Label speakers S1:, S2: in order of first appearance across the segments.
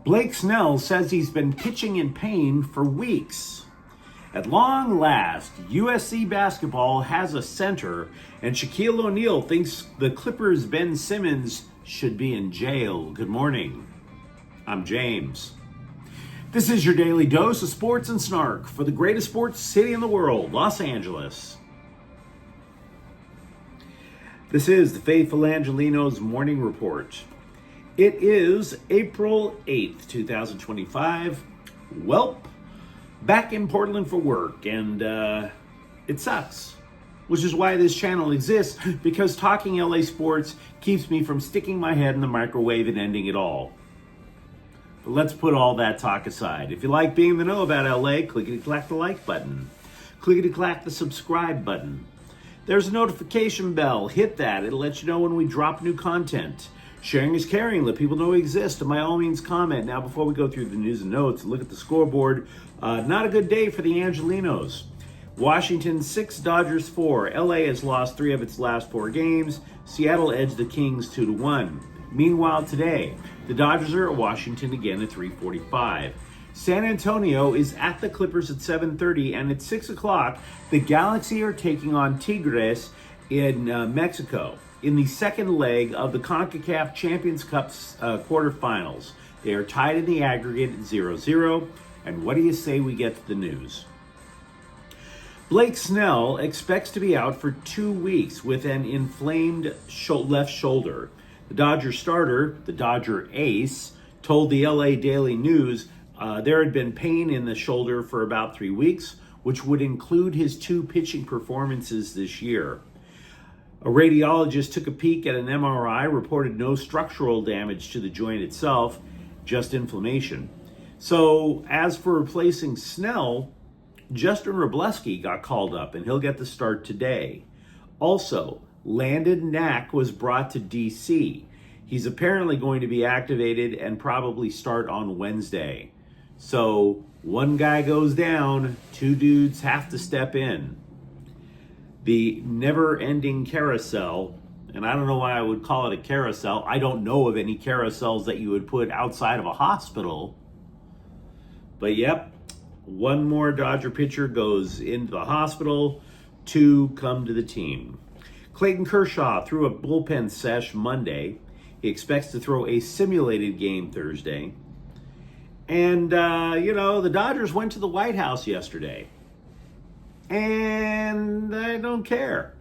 S1: Blake Snell says he's been pitching in pain for weeks. At long last, USC basketball has a center, and Shaquille O'Neal thinks the Clippers' Ben Simmons should be in jail. Good morning. I'm James. This is your daily dose of sports and snark for the greatest sports city in the world, Los Angeles. This is the faithful Angelenos Morning Report. It is April 8th, 2025. Welp, back in Portland for work, and it sucks. Which is why this channel exists, because talking LA sports keeps me from sticking my head in the microwave and ending it all. But let's put all that talk aside. If you like being in the know about LA, clickety-clack the like button. Clickety-clack the subscribe button. There's a notification bell. Hit that. It'll let you know when we drop new content. Sharing is caring. Let people know we exist. And by all means, comment. Now, before we go through the news and notes, look at the scoreboard. Not a good day for the Angelenos. Washington 6, Dodgers 4. LA has lost 3 of its last 4 games. Seattle edged the Kings 2-1. Meanwhile, today, the Dodgers are at Washington again at 3:45. San Antonio is at the Clippers at 7:30, and at 6 o'clock, the Galaxy are taking on Tigres in Mexico in the second leg of the CONCACAF Champions Cup quarterfinals. They are tied in the aggregate at 0-0, and what do you say we get to the news? Blake Snell expects to be out for 2 weeks with an inflamed left shoulder. The Dodger starter, the Dodger ace, told the LA Daily News there had been pain in the shoulder for about 3 weeks, which would include his 2 pitching performances this year. A radiologist took a peek at an MRI, reported no structural damage to the joint itself, just inflammation. So as for replacing Snell, Justin Wrobleski got called up, and he'll get the start today. Also, Landon Knack was brought to D.C. He's apparently going to be activated and probably start on Wednesday. So one guy goes down, 2 dudes have to step in. The never-ending carousel, and I don't know why I would call it a carousel. I don't know of any carousels that you would put outside of a hospital. But yep, one more Dodger pitcher goes into the hospital, 2 come to the team. Clayton Kershaw threw a bullpen sesh Monday. He expects to throw a simulated game Thursday. And, the Dodgers went to the White House yesterday. And I don't care.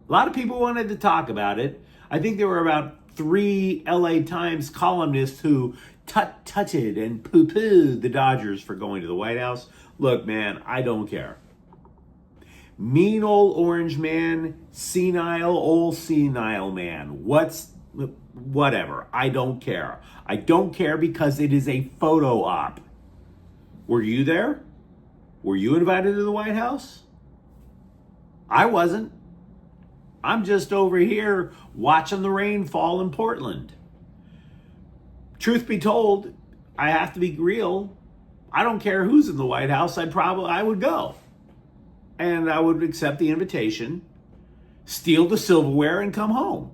S1: A lot of people wanted to talk about it. I think there were about 3 LA Times columnists who tutted and poo-pooed the Dodgers for going to the White House. Look, man, I don't care. Mean old orange man, old senile man. Whatever. I don't care. I don't care because it is a photo op. Were you there? Were you invited to the White House? I wasn't. I'm just over here watching the rain fall in Portland. Truth be told, I have to be real. I don't care who's in the White House. I would go. And I would accept the invitation, steal the silverware, and come home.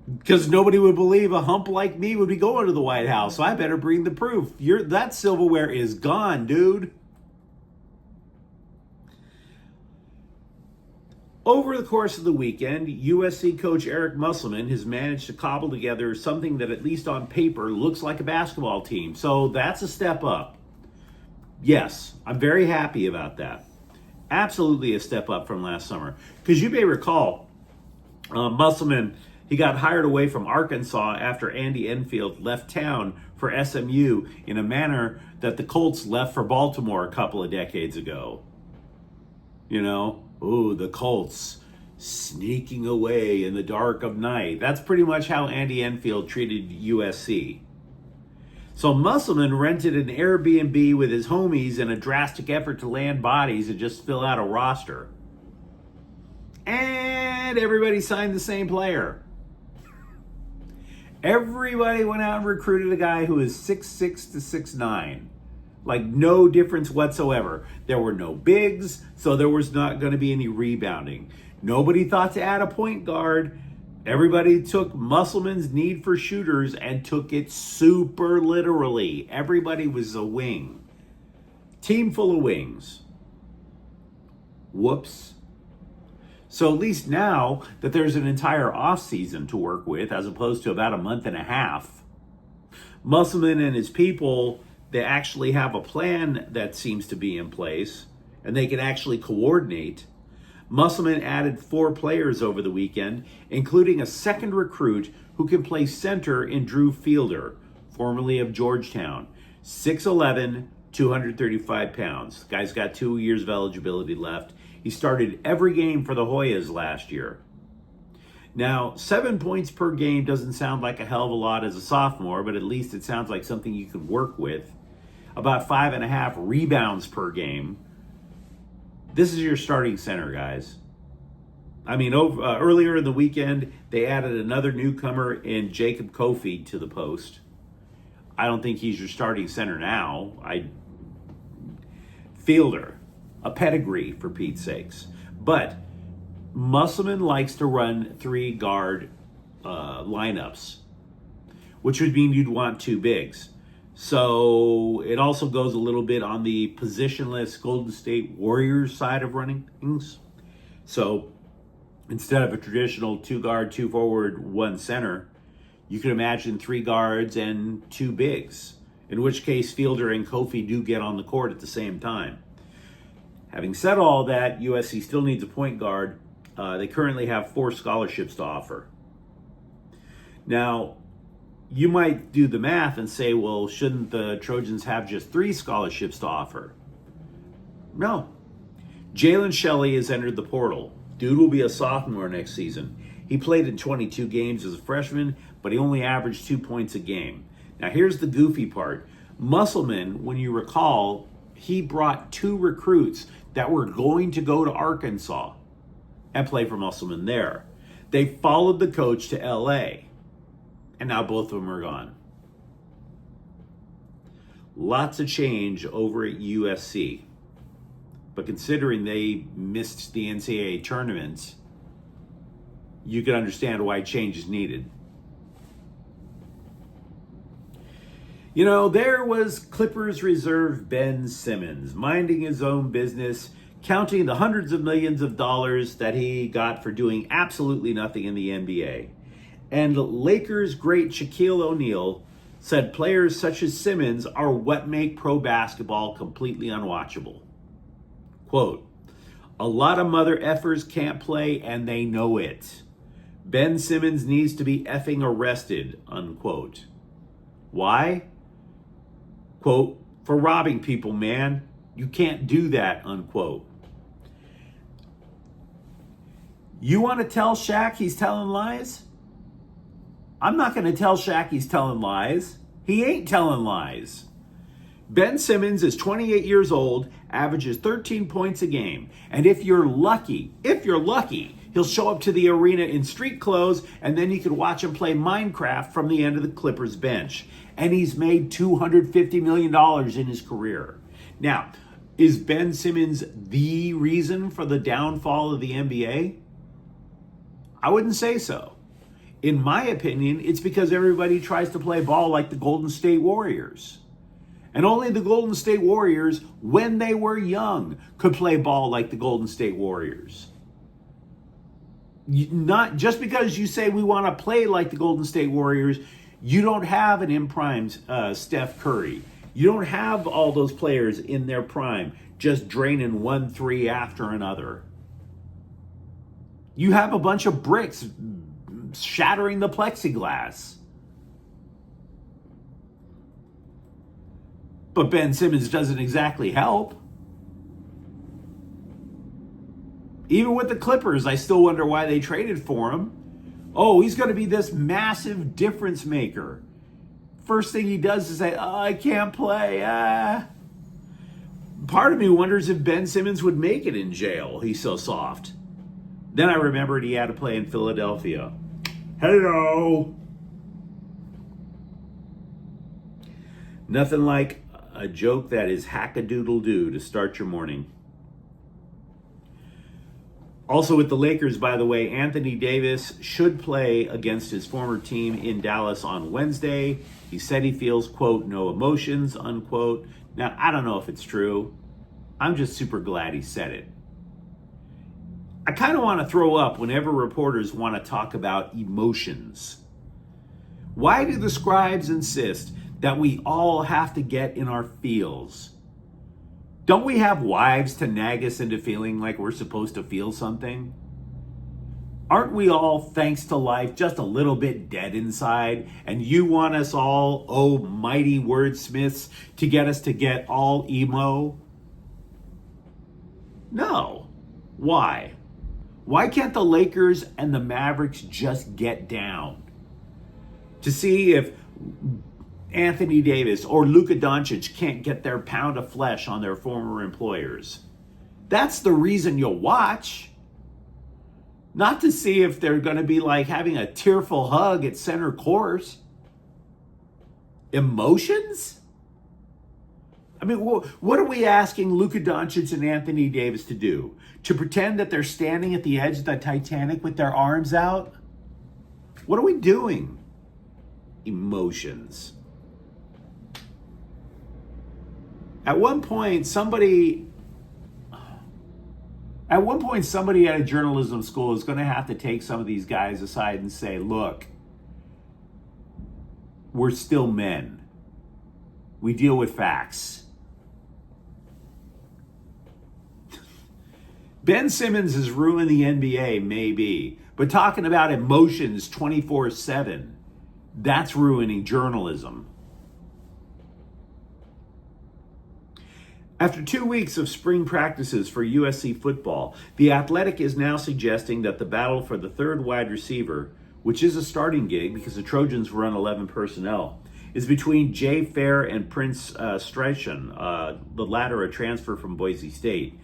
S1: Because nobody would believe a hump like me would be going to the White House, so I better bring the proof. That silverware is gone, dude. Over the course of the weekend, USC coach Eric Musselman has managed to cobble together something that, at least on paper, looks like a basketball team. So that's a step up. Yes, I'm very happy about that. Absolutely a step up from last summer. Because you may recall, Musselman, he got hired away from Arkansas after Andy Enfield left town for SMU in a manner that the Colts left for Baltimore a couple of decades ago. The Colts sneaking away in the dark of night. That's pretty much how Andy Enfield treated USC. So Musselman rented an Airbnb with his homies in a drastic effort to land bodies and just fill out a roster. And everybody signed the same player. Everybody went out and recruited a guy who is 6'6" to 6'9". Like, no difference whatsoever. There were no bigs, so there was not going to be any rebounding. Nobody thought to add a point guard. Everybody took Musselman's need for shooters and took it super literally. Everybody was a wing. Team full of wings. Whoops. So at least now that there's an entire offseason to work with, as opposed to about a month and a half, Musselman and his people, they actually have a plan that seems to be in place, and they can actually coordinate. Musselman added 4 players over the weekend, including a second recruit who can play center in Drew Fielder, formerly of Georgetown. 6'11", 235 pounds. Guy's got 2 years of eligibility left. He started every game for the Hoyas last year. Now, 7 points per game doesn't sound like a hell of a lot as a sophomore, but at least it sounds like something you could work with. About 5.5 rebounds per game. This is your starting center, guys. I mean, earlier in the weekend, they added another newcomer in Jacob Kofi to the post. I don't think he's your starting center now. Fielder, a pedigree for Pete's sakes. But Musselman likes to run 3 guard lineups, which would mean you'd want 2 bigs. So it also goes a little bit on the positionless Golden State Warriors side of running things. So instead of a traditional 2 guard, 2 forward, 1 center, you can imagine 3 guards and 2 bigs, in which case Fielder and Kofi do get on the court at the same time. Having said all that, USC still needs a point guard. They currently have 4 scholarships to offer. Now, you might do the math and say, well, shouldn't the Trojans have just 3 scholarships to offer? No. Jalen Shelley has entered the portal. Dude will be a sophomore next season. He played in 22 games as a freshman, but he only averaged 2 points a game. Now, here's the goofy part. Musselman, when you recall, he brought 2 recruits that were going to go to Arkansas and play for Musselman there. They followed the coach to LA. And now both of them are gone. Lots of change over at USC. But considering they missed the NCAA tournament, you can understand why change is needed. You know, there was Clippers reserve Ben Simmons, minding his own business, counting the hundreds of millions of dollars that he got for doing absolutely nothing in the NBA. And Lakers great Shaquille O'Neal said players such as Simmons are what make pro basketball completely unwatchable. Quote, "A lot of mother effers can't play and they know it. Ben Simmons needs to be effing arrested," unquote. Why? Quote, "For robbing people, man. You can't do that," unquote. You want to tell Shaq he's telling lies? I'm not going to tell Shaq he's telling lies. He ain't telling lies. Ben Simmons is 28 years old, averages 13 points a game. And if you're lucky, he'll show up to the arena in street clothes, and then you can watch him play Minecraft from the end of the Clippers bench. And he's made $250 million in his career. Now, is Ben Simmons the reason for the downfall of the NBA? I wouldn't say so. In my opinion, it's because everybody tries to play ball like the Golden State Warriors. And only the Golden State Warriors, when they were young, could play ball like the Golden State Warriors. Not just because you say we want to play like the Golden State Warriors, you don't have an in-prime Steph Curry. You don't have all those players in their prime just draining 1 3 after another. You have a bunch of bricks shattering the plexiglass. But Ben Simmons doesn't exactly help. Even with the Clippers, I still wonder why they traded for him. Oh, he's going to be this massive difference maker. First thing he does is say, "Oh, I can't play." Part of me wonders if Ben Simmons would make it in jail. He's so soft. Then I remembered he had to play in Philadelphia. Hello. Nothing like a joke that is hack-a-doodle-doo to start your morning. Also with the Lakers, by the way, Anthony Davis should play against his former team in Dallas on Wednesday. He said he feels, quote, no emotions, unquote. Now, I don't know if it's true. I'm just super glad he said it. I kind of want to throw up whenever reporters want to talk about emotions. Why do the scribes insist that we all have to get in our feels? Don't we have wives to nag us into feeling like we're supposed to feel something? Aren't we all, thanks to life, just a little bit dead inside? And you want us all, oh mighty wordsmiths, to get all emo? No. Why? Why can't the Lakers and the Mavericks just get down? To see if Anthony Davis or Luka Doncic can't get their pound of flesh on their former employers. That's the reason you'll watch. Not to see if they're going to be like having a tearful hug at center court. Emotions? I mean, what are we asking Luka Doncic and Anthony Davis to do? To pretend that they're standing at the edge of the Titanic with their arms out? What are we doing? Emotions. At one point, somebody at a journalism school is going to have to take some of these guys aside and say, look, we're still men. We deal with facts. Ben Simmons has ruined the NBA, maybe, but talking about emotions 24/7, that's ruining journalism. After 2 weeks of spring practices for USC football, The Athletic is now suggesting that the battle for the third wide receiver, which is a starting gig because the Trojans run 11 personnel, is between Jay Fair and Prince Strachan, the latter a transfer from Boise State.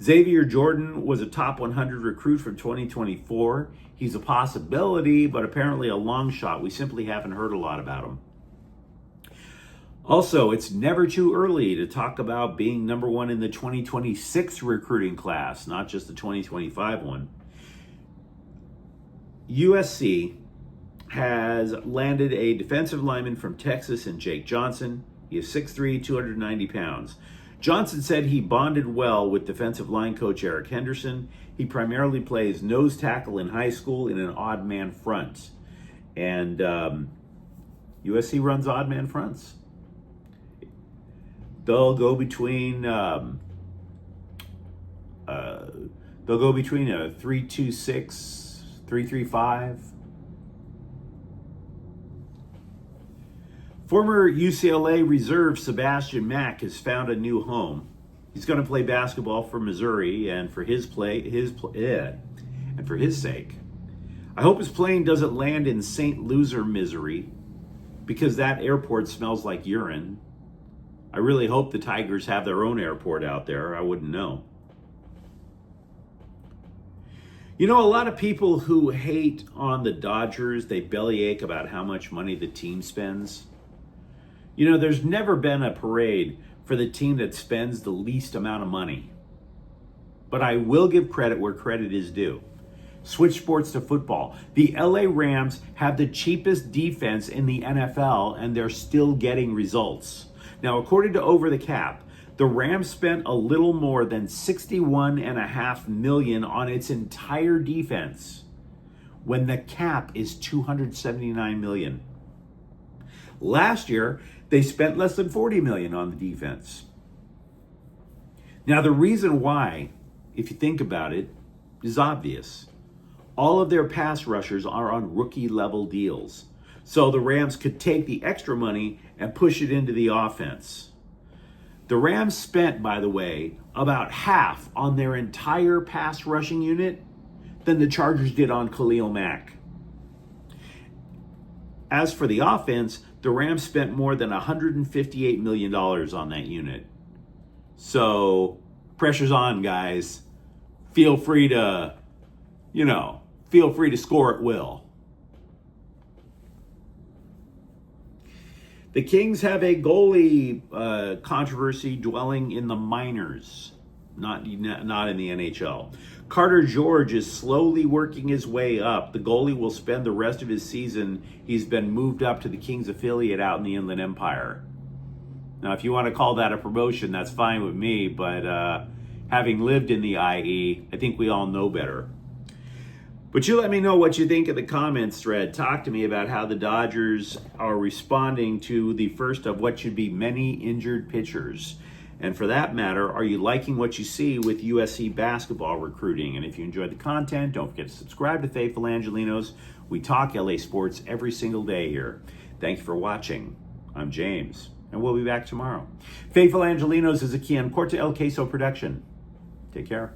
S1: Xavier Jordan was a top 100 recruit from 2024. He's a possibility, but apparently a long shot. We simply haven't heard a lot about him. Also, it's never too early to talk about being number one in the 2026 recruiting class, not just the 2025 one. USC has landed a defensive lineman from Texas in Jake Johnson. He is 6'3", 290 pounds. Johnson said he bonded well with defensive line coach Eric Henderson. He primarily plays nose tackle in high school in an odd man front. And USC runs odd man fronts. They'll go between a 3-2-6, 3-3-5. Former UCLA reserve Sebastian Mack has found a new home. He's going to play basketball for Missouri, and for his sake, I hope his plane doesn't land in St. Loser, Missouri, because that airport smells like urine. I really hope the Tigers have their own airport out there. I wouldn't know. You know, a lot of people who hate on the Dodgers, they bellyache about how much money the team spends. You know, there's never been a parade for the team that spends the least amount of money. But I will give credit where credit is due. Switch sports to football. The LA Rams have the cheapest defense in the NFL, and they're still getting results. Now, according to Over the Cap, the Rams spent a little more than $61.5 million on its entire defense, when the cap is $279 million. Last year, they spent less than $40 million on the defense. Now, the reason why, if you think about it, is obvious. All of their pass rushers are on rookie-level deals. So the Rams could take the extra money and push it into the offense. The Rams spent, by the way, about half on their entire pass rushing unit than the Chargers did on Khalil Mack. As for the offense, the Rams spent more than $158 million on that unit. So, pressure's on, guys. Feel free to score at will. The Kings have a goalie controversy dwelling in the minors. not in the NHL. Carter George is slowly working his way up. The goalie will spend the rest of his season. He's been moved up to the Kings affiliate out in the Inland Empire. Now, if you want to call that a promotion, that's fine with me, but having lived in the IE, I think we all know better. But you let me know what you think in the comments thread. Talk to me about how the Dodgers are responding to the first of what should be many injured pitchers. And for that matter, are you liking what you see with USC basketball recruiting? And if you enjoyed the content, don't forget to subscribe to Faithful Angelenos. We talk LA sports every single day here. Thank you for watching. I'm James, and we'll be back tomorrow. Faithful Angelenos is a Kian Corte El Queso production. Take care.